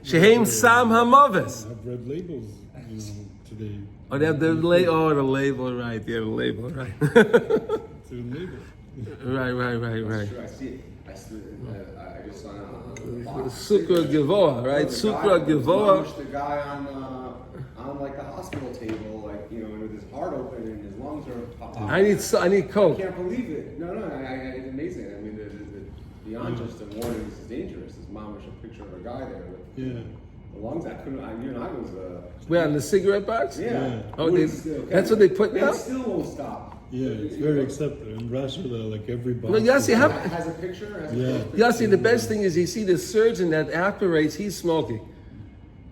Sheheim Sam Hamavis. I've read labels, today. Oh, they have the label, right? Yeah, the label, right? It's a label. Right. Sure, I see it. I just saw it on the box. Sukra Givoa, right? Sukra Givoa. The guy on like the hospital table, like, with his heart open and his lungs are popping. I need Coke. I can't believe it. No, it's amazing. I mean, beyond just the warning, this is dangerous. His mom was a picture of a guy there with the lungs. I was. Where, on the cigarette box? Yeah. Oh, that's what they put now? It still won't stop. Yeah, it's very accepted. In Russia, like every box. Well, Yossi, Has a picture? Yossi, the best thing is you see the surgeon that operates, he's smoking.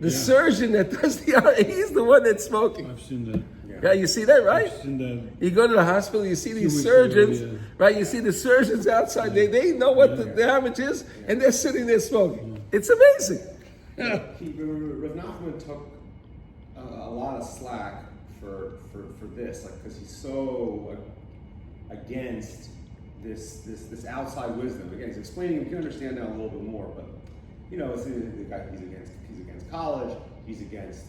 The surgeon that does he's the one that's smoking. I've seen that. Yeah, you see that, right? I've seen that. You go to the hospital, you see these surgeons, right? You see the surgeons outside. They know what the damage is, and they're sitting there smoking. It's amazing. Rebbi Nachman took a lot of slack for this, like, because he's so against this outside wisdom. Again, he's explaining. We can understand now a little bit more, but it's the guy. He's against college. He's against.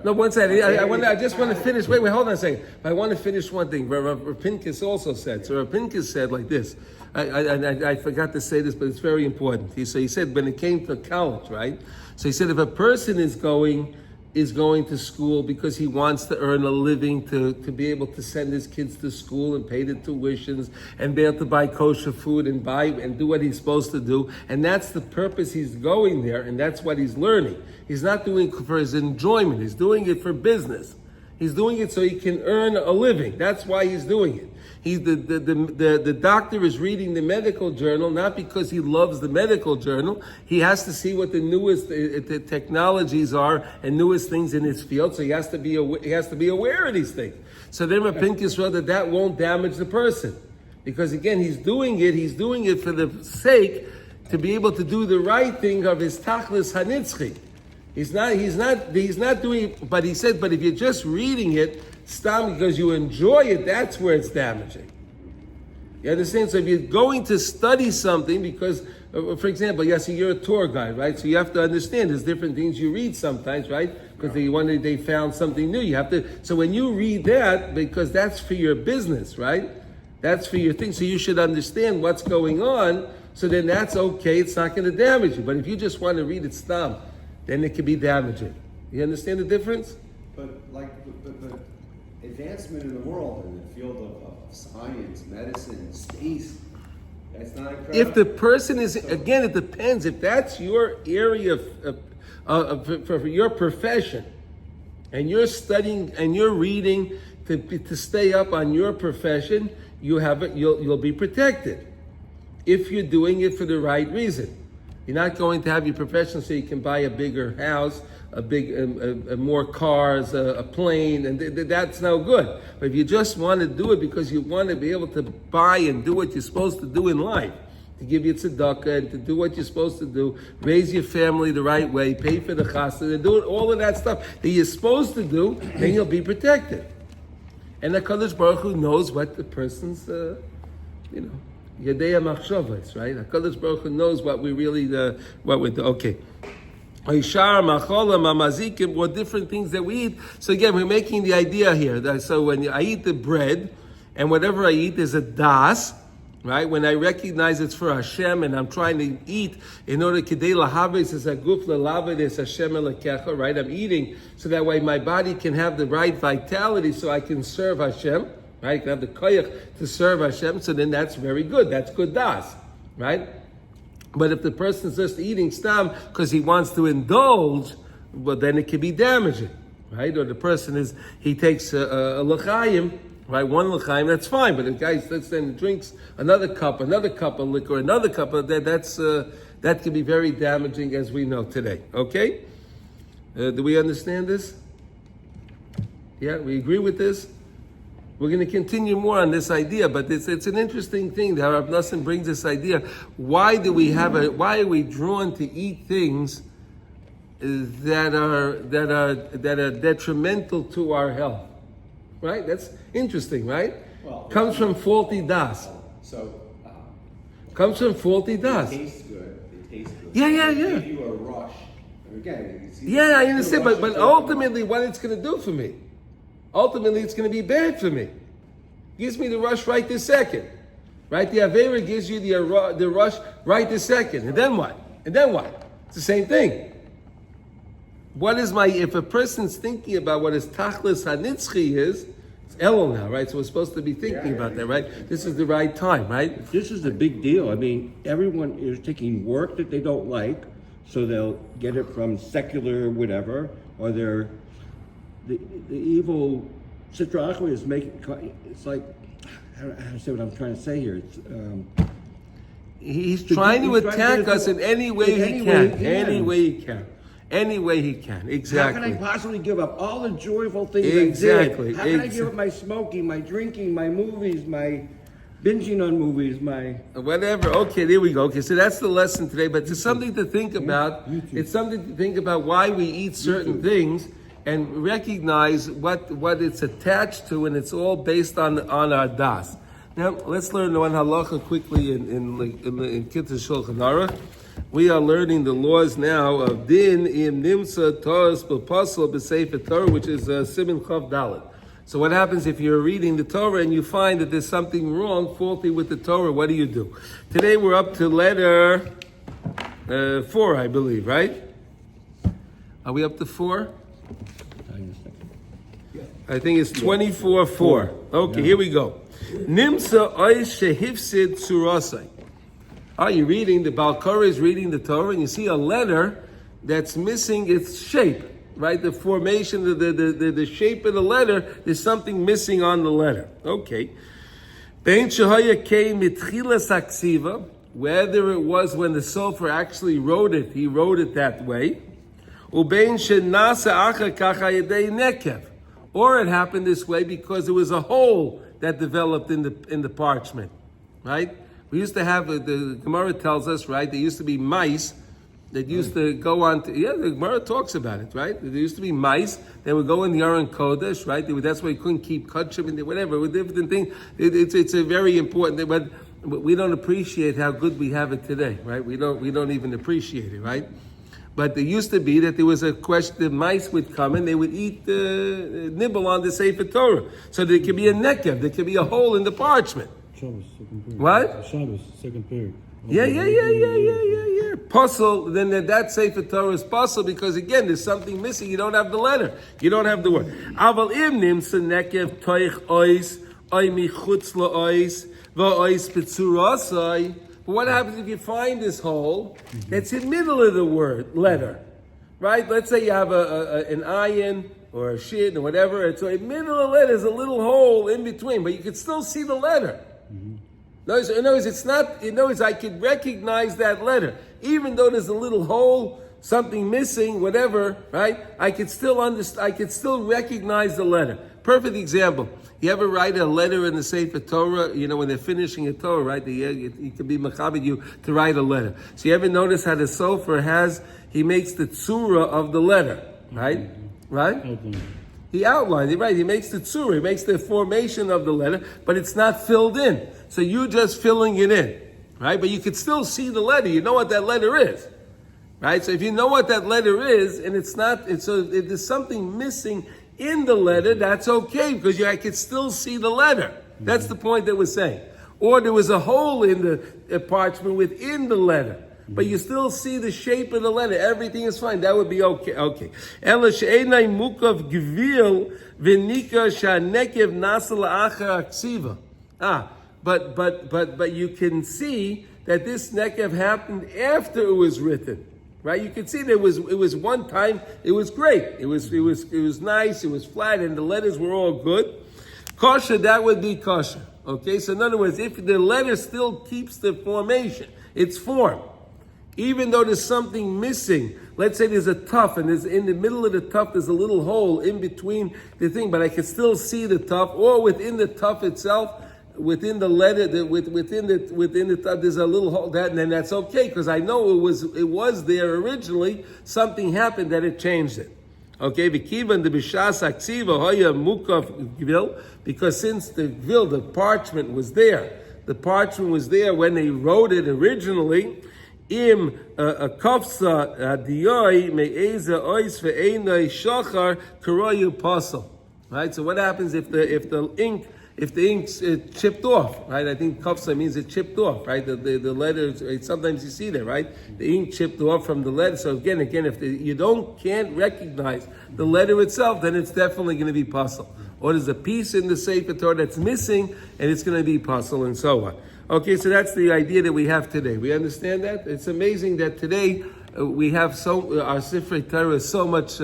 No, one second. I just want to finish. Wait, hold on a second. I want to finish one thing. Rav Pinkus also said. So Rav Pinkus said like this. I forgot to say this, but it's very important. He said when it came to college, right? So he said if a person is going to school because he wants to earn a living to be able to send his kids to school and pay the tuitions and be able to buy kosher food and do what he's supposed to do, and that's the purpose he's going there, and that's what he's learning. He's not doing it for his enjoyment. He's doing it for business. He's doing it so he can earn a living. That's why he's doing it. The doctor is reading the medical journal not because he loves the medical journal. He has to see what the newest the technologies are and newest things in his field. So he has to be aware of these things. So then Rav Pinkus wrote that won't damage the person, because again he's doing it for the sake to be able to do the right thing of his tachlis hanitzchi. He's not doing it, but he said, but if you're just reading it, stam because you enjoy it, that's where it's damaging. You understand? So if you're going to study something because, for example, you're a tour guide, right? So you have to understand there's different things you read sometimes, right? Because they found something new. You have to, so when you read that, because that's for your business, right? That's for your thing. So you should understand what's going on. So then that's okay. It's not going to damage you. But if you just want to read it stam, then it can be damaging. You understand the difference? But advancement in the world, in the field of science, medicine, space, that's not incredible. If the person is, again, it depends. If that's your area for your profession, and you're studying and you're reading to stay up on your profession, you'll be protected if you're doing it for the right reason. You're not going to have your profession so you can buy a bigger house, more cars, a plane, and that's no good. But if you just want to do it because you want to be able to buy and do what you're supposed to do in life, to give you tzedakah and to do what you're supposed to do, raise your family the right way, pay for the chassid, and do all of that stuff that you're supposed to do, then you'll be protected. And the HaKadosh Baruch Hu knows what the person's, Yadei HaMachshavos, right? The HaKadosh Baruch Hu knows what we really, what we do. Okay. What different things that we eat. So again, we're making the idea here. So when I eat the bread, and whatever I eat is a das, right? When I recognize it's for Hashem and I'm trying to eat in order kedei lahaves es haguf lelavet es Hashem elekecha, right? I'm eating so that way my body can have the right vitality so I can serve Hashem, right? I can have the koyach to serve Hashem, so then that's very good. That's good das, right? But if the person's just eating stam because he wants to indulge, well, then it can be damaging, right? Or the person he takes a l'chaim, right? One l'chaim, that's fine. But the guy then drinks another cup of liquor, another cup of that can be very damaging, as we know today. Okay? Do we understand this? Yeah, we agree with this? We're going to continue more on this idea, but it's an interesting thing that Rav Nosson brings this idea. Why are we drawn to eat things that are detrimental to our health? Right? That's interesting, right? Well, comes from faulty das. Comes from faulty das. They taste good. Yeah. They give you a rush. And again, you see Yeah, I understand, but ultimately, what it's going to do for me? Ultimately, it's going to be bad for me. Gives me the rush right this second. Right? The Avera gives you the rush right this second. And then what? It's the same thing. If a person's thinking about what his tachlis hanitzchi is, it's Elul now, right? So we're supposed to be thinking about that, right? This is the right time, right? This is a big deal. I mean, everyone is taking work that they don't like, so they'll get it from secular whatever, or the evil Sitra Achra is making, it's like, how do I say what I'm trying to say here? It's, he's trying to attack us in any way he can. Any way he can. Exactly. How can I possibly give up all the joyful things Exactly. I did? How can I give up my smoking, my drinking, my movies, my binging on movies, my... Whatever. Okay, there we go. Okay, so that's the lesson today. But it's something to think about. It's something to think about why we eat certain things and recognize what it's attached to, and it's all based on our das. Now, let's learn one halacha quickly in Kitzur Shulchan Aruch. We are learning the laws now of din im nimsa Torah's b'pasal b'sefer Torah, which is Siman Chav Dalet. So what happens if you're reading the Torah and you find that there's something wrong, faulty with the Torah? What do you do? Today we're up to letter 4, I believe, right? Are we up to 4? I think it's 24:4. Okay, here we go. Nimsa ois shehifsid surasai. Are you reading? The Balkara is reading the Torah, and you see a letter that's missing its shape, right? The formation, the shape of the letter, there's something missing on the letter. Okay. Ben shehaya kei mitchilas aksiva, whether it was when the Sofer actually wrote it, he wrote it that way. Ubein shenasa achar kacha yedei nekev, or it happened this way because there was a hole that developed in the parchment, right? We used to have, the Gemara tells us, right, there used to be mice that used to go on to, the Gemara talks about it, right? There used to be mice that would go in the Aron Kodesh, right? That's why you couldn't keep kachim and whatever, with different things. It's a very important, but we don't appreciate how good we have it today, right? We don't even appreciate it, right? But there used to be that there was a question, the mice would come and they would eat nibble on the Sefer Torah. So there could be a nekev, there could be a hole in the parchment. Shabbos, second period. What? Shabbos, second period. Yeah. Puzzle, then that Sefer Torah is puzzle because again, there's something missing. You don't have the letter. You don't have the word. Aval im nimsa nekev toich ois, oy michutz lo ois, va ois petzurasai. But what happens if you find this hole that's in the middle of the letter, right? Let's say you have an ayin or a shin or whatever. And so in the middle of the letter is a little hole in between, but you can still see the letter. In other words, it's not. In other words, I could recognize that letter, even though there's a little hole, something missing, whatever. Right? I could still understand. I could still recognize the letter. Perfect example. You ever write a letter in the Sefer Torah? You know, when they're finishing a Torah, right? It can be machabed you to write a letter. So you ever notice how the Sofer he makes the tzura of the letter, right? Right? Okay. He outlines it, right? He makes the tzura, he makes the formation of the letter, but it's not filled in. So you're just filling it in, right? But you can still see the letter. You know what that letter is, right? So if you know what that letter is, and if there's something missing in the letter, that's okay, because I can still see the letter. That's the point that we're saying. Or there was a hole in the parchment within the letter, but you still see the shape of the letter. Everything is fine. That would be okay. Okay. But you can see that this nekev happened after it was written. Right, you can see it was one time. It was great. It was nice. It was flat, and the letters were all good. Kosher, that would be kosher. Okay, so in other words, if the letter still keeps the formation, its form, even though there's something missing. Let's say there's a tuft, and there's in the middle of the tuft there's a little hole in between the thing, but I can still see the tuft, or within the tuft itself. Within the letter, within the there's a little hole, and then that's okay, because I know it was there originally. Something happened that it changed it. Okay, v'kivan the b'shas aksiva hoya mukaf gvil, because since the parchment was there. The parchment was there when they wrote it originally. Im a kafsa diyoi me'eza ois ve'enai shachar karoyu pasal. Right. So what happens if the ink chipped off, right? I think kafsa means it chipped off, right? The letters, sometimes you see that, right? The ink chipped off from the letter. So again, if you can't recognize the letter itself, then it's definitely going to be pasul. Or there's a piece in the Sefer Torah that's missing, and it's going to be pasul, and so on. Okay, so that's the idea that we have today. We understand that? It's amazing that today we have our Sefer Torah is so much.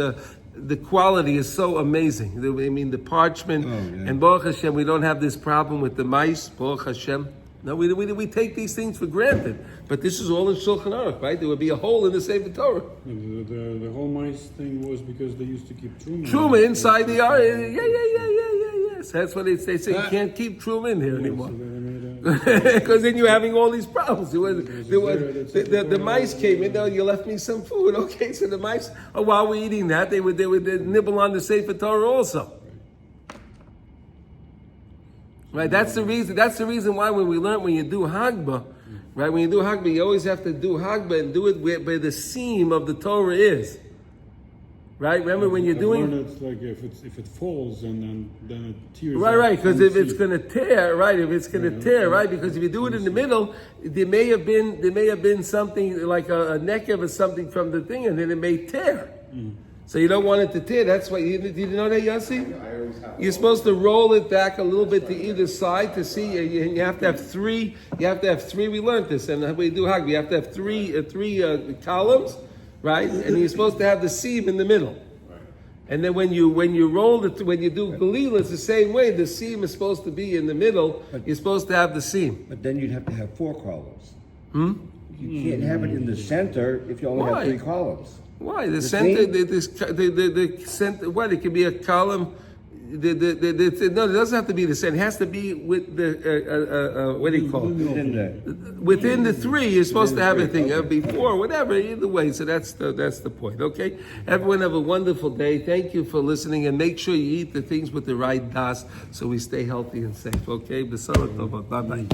The quality is so amazing. I mean, the parchment, and Baruch Hashem, we don't have this problem with the mice, Baruch Hashem. No, we take these things for granted. But this is all in Shulchan Aruch, right? There would be a hole in the Sefer Torah. The whole mice thing was because they used to keep truma. Truma inside the ark. Yes, that's what they say. You can't keep truma in here anymore. Because then you're having all these problems. The mice came in. You left me some food. Okay, so the mice. While we're eating that, they would nibble on the Sefer Torah also. Right. That's the reason. That's the reason why when you do Hagbah, right? When you do Hagbah, you always have to do Hagbah and do it where the seam of the Torah is. Right? Remember when you're doing. It's like if it falls and then it tears. Right. Because if it's going to tear, right? If it's going to tear, right? Because if you do it in the middle, there may have been something like a nekev or something from the thing, and then it may tear. So you don't want it to tear. That's why you know that, Yossi? You're supposed to roll it back a little bit to either side to see. And you have to have three. You have to have three. We learned this, and we do Hag. You have to have three columns. Right, and you're supposed to have the seam in the middle, and then when you roll it, when you do galila, it's the same way. The seam is supposed to be in the middle. You're supposed to have the seam. But then you'd have to have 4 columns. You can't have it in the center if you only have 3 columns. Why the center? The center. What? It could be a column. No, it doesn't have to be the center. It has to be with the what do you call it? Within the 3, you're supposed to have a thing before, whatever. Either way, so that's the point. Okay, everyone have a wonderful day. Thank you for listening, and make sure you eat the things with the right das, so we stay healthy and safe. Okay, bye bye.